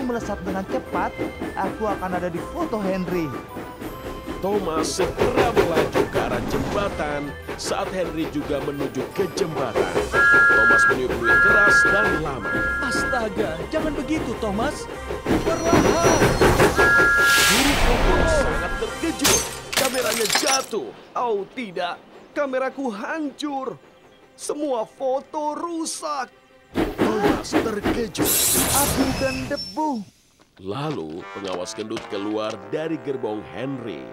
melesat dengan cepat, aku akan ada di foto Henry. Thomas segera melaju ke arah jembatan saat Henry juga menuju ke jembatan. Thomas meniup-niup keras dan lama. Astaga, jangan begitu, Thomas. Perlahan. Juru foto sangat terkejut. Kameranya jatuh. Oh tidak, kameraku hancur. Semua foto rusak. Thomas terkejut. Api dan debu. Lalu pengawas gendut keluar dari gerbong Henry.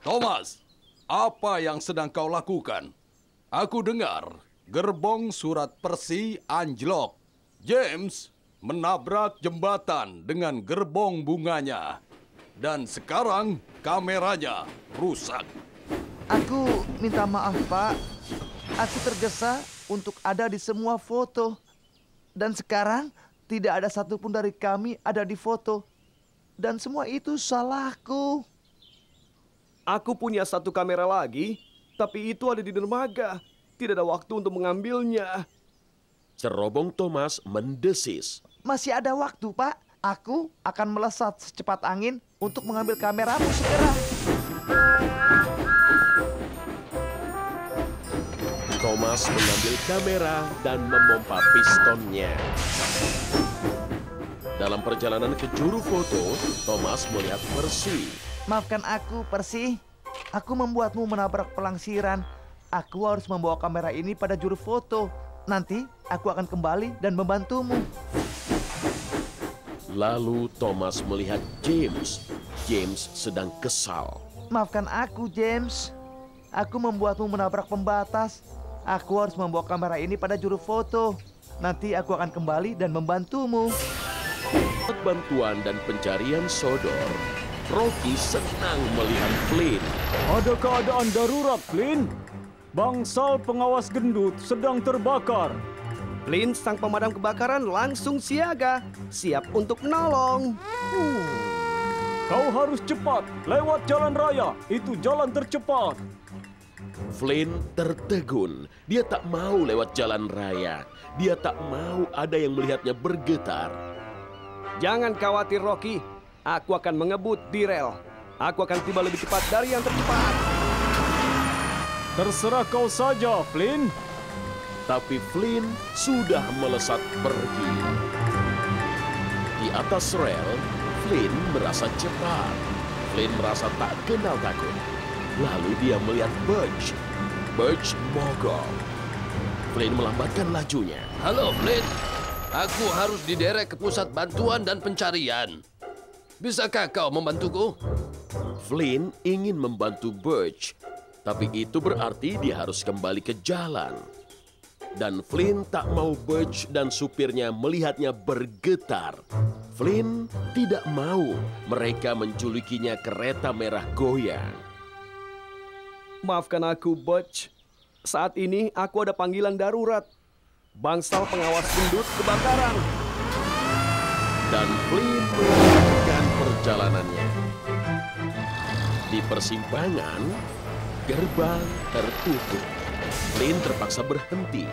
Thomas, apa yang sedang kau lakukan? Aku dengar gerbong surat Persi anjlok. James menabrak jembatan dengan gerbong bunganya. Dan sekarang kameranya rusak. Aku minta maaf, Pak. Aku tergesa untuk ada di semua foto. Dan sekarang tidak ada satupun dari kami ada di foto. Dan semua itu salahku. Aku punya satu kamera lagi, tapi itu ada di dermaga. Tidak ada waktu untuk mengambilnya. Cerobong Thomas mendesis. Masih ada waktu, Pak. Aku akan melesat secepat angin untuk mengambil kameramu segera. Thomas mengambil kamera dan memompa pistonnya. Dalam perjalanan ke juru foto, Thomas melihat Percy. Maafkan aku, Percy. Aku membuatmu menabrak pelangsiran. Aku harus membawa kamera ini pada juru foto. Nanti aku akan kembali dan membantumu. Lalu Thomas melihat James. James sedang kesal. Maafkan aku, James. Aku membuatmu menabrak pembatas. Aku harus membawa kamera ini pada juru foto. Nanti aku akan kembali dan membantumu. Bantuan dan pencarian sodor. Rocky senang melihat Flynn. Ada keadaan darurat, Flynn. Bangsal pengawas gendut sedang terbakar. Flynn, sang pemadam kebakaran, langsung siaga. Siap untuk menolong. Kau harus cepat lewat jalan raya. Itu jalan tercepat. Flynn tertegun. Dia tak mau lewat jalan raya. Dia tak mau ada yang melihatnya bergetar. Jangan khawatir, Rocky. Aku akan mengebut di rel. Aku akan tiba lebih cepat dari yang tercepat. Terserah kau saja, Flynn. Tapi Flynn sudah melesat pergi. Di atas rel, Flynn merasa cepat. Flynn merasa tak kenal takut. Lalu dia melihat Birch. Birch mogok. Flynn melambatkan lajunya. Halo, Flynn. Aku harus diderek ke pusat bantuan dan pencarian. Bisakah kau membantuku? Flynn ingin membantu Birch, tapi itu berarti dia harus kembali ke jalan. Dan Flynn tak mau Birch dan supirnya melihatnya bergetar. Flynn tidak mau mereka menjulukinya kereta merah goyang. Maafkan aku, Butch. Saat ini aku ada panggilan darurat. Bangsal pengawas gendut kebakaran. Dan Flynn melanjutkan perjalanannya. Di persimpangan, gerbang tertutup. Flynn terpaksa berhenti.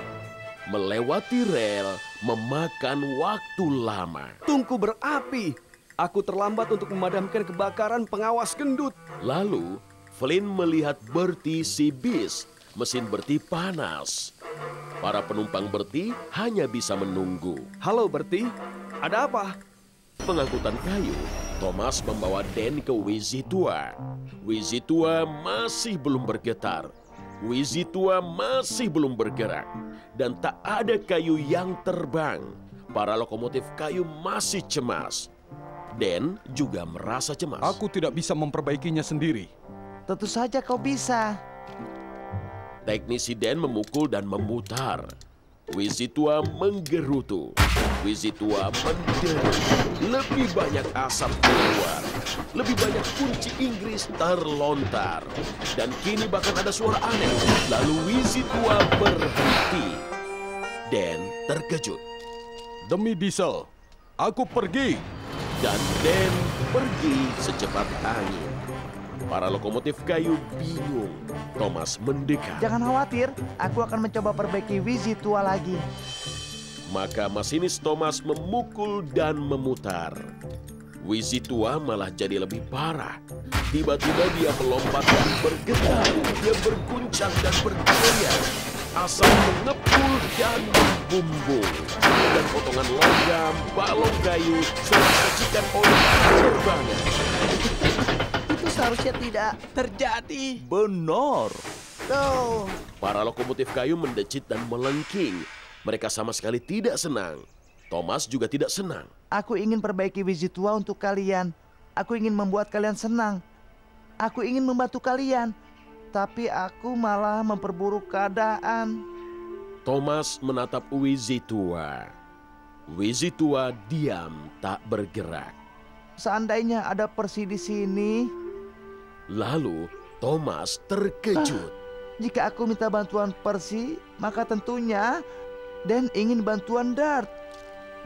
Melewati rel memakan waktu lama. Tungku berapi. Aku terlambat untuk memadamkan kebakaran pengawas gendut. Lalu, Flynn melihat Bertie si bis. Mesin Bertie panas. Para penumpang Bertie hanya bisa menunggu. Halo, Bertie. Ada apa? Pengangkutan kayu, Thomas membawa Dan ke Wizitua. Wizitua masih belum bergetar. Wizitua masih belum bergerak. Dan tak ada kayu yang terbang. Para lokomotif kayu masih cemas. Dan juga merasa cemas. Aku tidak bisa memperbaikinya sendiri. Tentu saja kau bisa. Teknisi Dan memukul dan memutar. Wizitua menggerutu. Wizitua menderu. Lebih banyak asap keluar. Lebih banyak kunci Inggris terlontar. Dan kini bahkan ada suara aneh. Lalu Wizitua berhenti. Dan terkejut. Demi diesel, aku pergi. Dan Dan pergi secepat angin. Para lokomotif kayu bingung. Thomas mendekat. Jangan khawatir, aku akan mencoba perbaiki Wizitua lagi. Maka masinis Thomas memukul dan memutar. Wizzy tua malah jadi lebih parah. Tiba-tiba dia melompat dan bergetar. Dia berguncang dan bergoyang. Asap mengepul dan membumbung. Dan potongan logam, balon kayu, serta racikan oleh terbangnya. Itu seharusnya tidak terjadi. Benar. Oh, Para lokomotif kayu mendecit dan melengking. Mereka sama sekali tidak senang. Thomas juga tidak senang. aku ingin perbaiki Wizzy tua untuk kalian. Aku ingin membuat kalian senang. Aku ingin membantu kalian. Tapi aku malah memperburuk keadaan. Thomas menatap Wizzy tua. Wizzy tua diam tak bergerak. Seandainya ada Percy di sini, Lalu Thomas terkejut. jika aku minta bantuan Percy, maka tentunya Dan ingin bantuan Dart.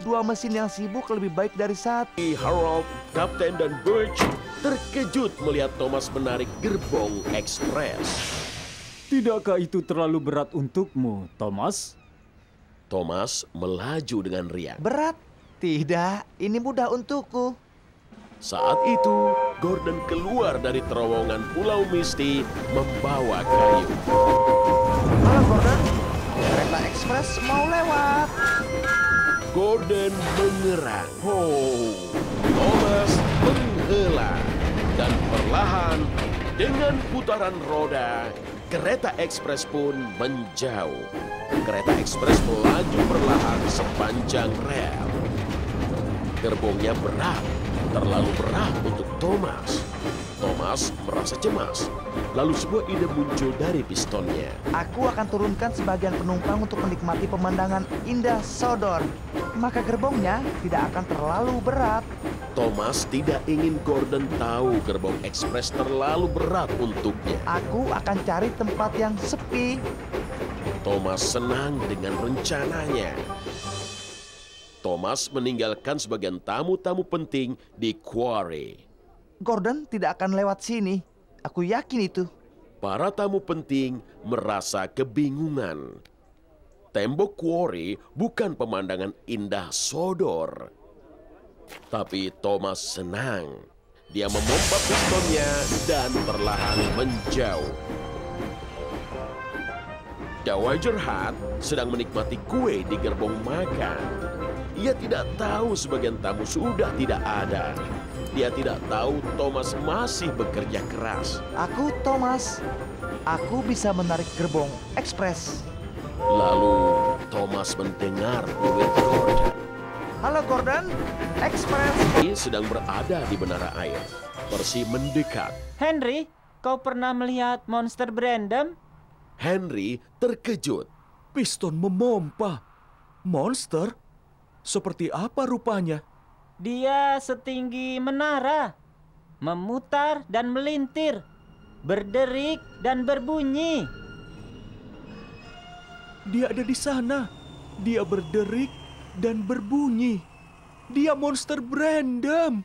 Dua mesin yang sibuk lebih baik dari satu. Harold, Kapten dan Birch terkejut melihat Thomas menarik gerbong ekspres. Tidakkah itu terlalu berat untukmu, Thomas? Thomas melaju dengan riang. Berat? Tidak, ini mudah untukku. Saat itu, Gordon keluar dari terowongan Pulau Misty membawa kayu. Halo Gordon, kereta ekspres mau lewat. Gordon mengerang. Thomas menghela. Dan perlahan, dengan putaran roda, kereta ekspres pun menjauh. Kereta ekspres melaju perlahan sepanjang rel. Gerbongnya berat, terlalu berat untuk Thomas. Thomas merasa cemas. Lalu sebuah ide muncul dari pistonnya. Aku akan turunkan sebagian penumpang untuk menikmati pemandangan indah Sodor. Maka gerbongnya tidak akan terlalu berat. Thomas tidak ingin Gordon tahu gerbong ekspres terlalu berat untuknya. Aku akan cari tempat yang sepi. Thomas senang dengan rencananya. Thomas meninggalkan sebagian tamu-tamu penting di quarry. Gordon tidak akan lewat sini. Aku yakin itu. Para tamu penting merasa kebingungan. Tembok quarry bukan pemandangan indah Sodor. Tapi Thomas senang. Dia memompa pistonnya dan perlahan menjauh. Dowager Hat sedang menikmati kue di gerbong makan. Ia tidak tahu sebagian tamu sudah tidak ada. Dia tidak tahu Thomas masih bekerja keras. Aku Thomas. Aku bisa menarik gerbong ekspres. Lalu Thomas mendengar peluit Gordon. Halo Gordon, ekspres. Dia sedang berada di menara air. Percy mendekat. Henry, kau pernah melihat monster Brandon? Henry terkejut. Piston memompa. Monster? Seperti apa rupanya? Dia setinggi menara, memutar dan melintir, berderik dan berbunyi. Dia ada di sana. Dia berderik dan berbunyi. Dia monster Brandon.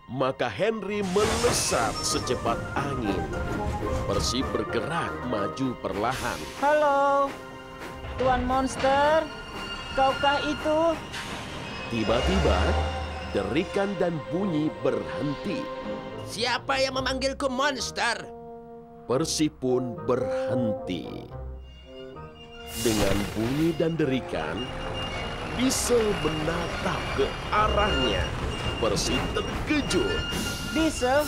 Maka Henry melesat secepat angin. Percy bergerak maju perlahan. Halo, Tuan Monster, kaukah itu? Tiba-tiba, derikan dan bunyi berhenti. Siapa yang memanggilku monster? Percy pun berhenti. Dengan bunyi dan derikan, Diesel menatap ke arahnya. Percy terkejut. Diesel,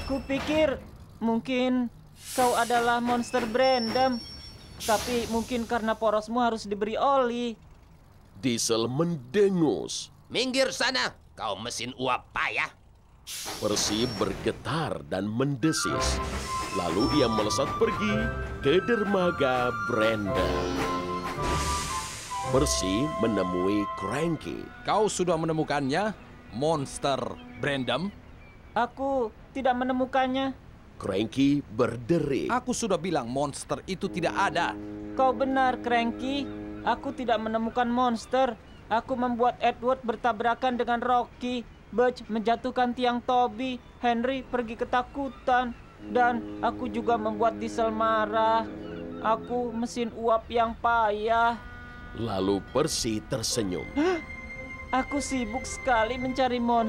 kupikir mungkin kau adalah monster Brandon. Tapi mungkin karena porosmu harus diberi oli. Diesel mendengus. Minggir sana, kau mesin uap payah. Percy bergetar dan mendesis. Lalu ia melesat pergi ke dermaga Brandon. Percy menemui Cranky. Kau sudah menemukannya, monster Brandon? Aku tidak menemukannya. Cranky berderik. Aku sudah bilang monster itu tidak ada. Kau benar, Cranky. Aku tidak menemukan monster. Aku membuat Edward bertabrakan dengan Rocky. Butch menjatuhkan tiang Toby. Henry pergi ketakutan. Dan aku juga membuat Diesel marah. Aku mesin uap yang payah. Lalu Percy tersenyum. Aku sibuk sekali mencari monster.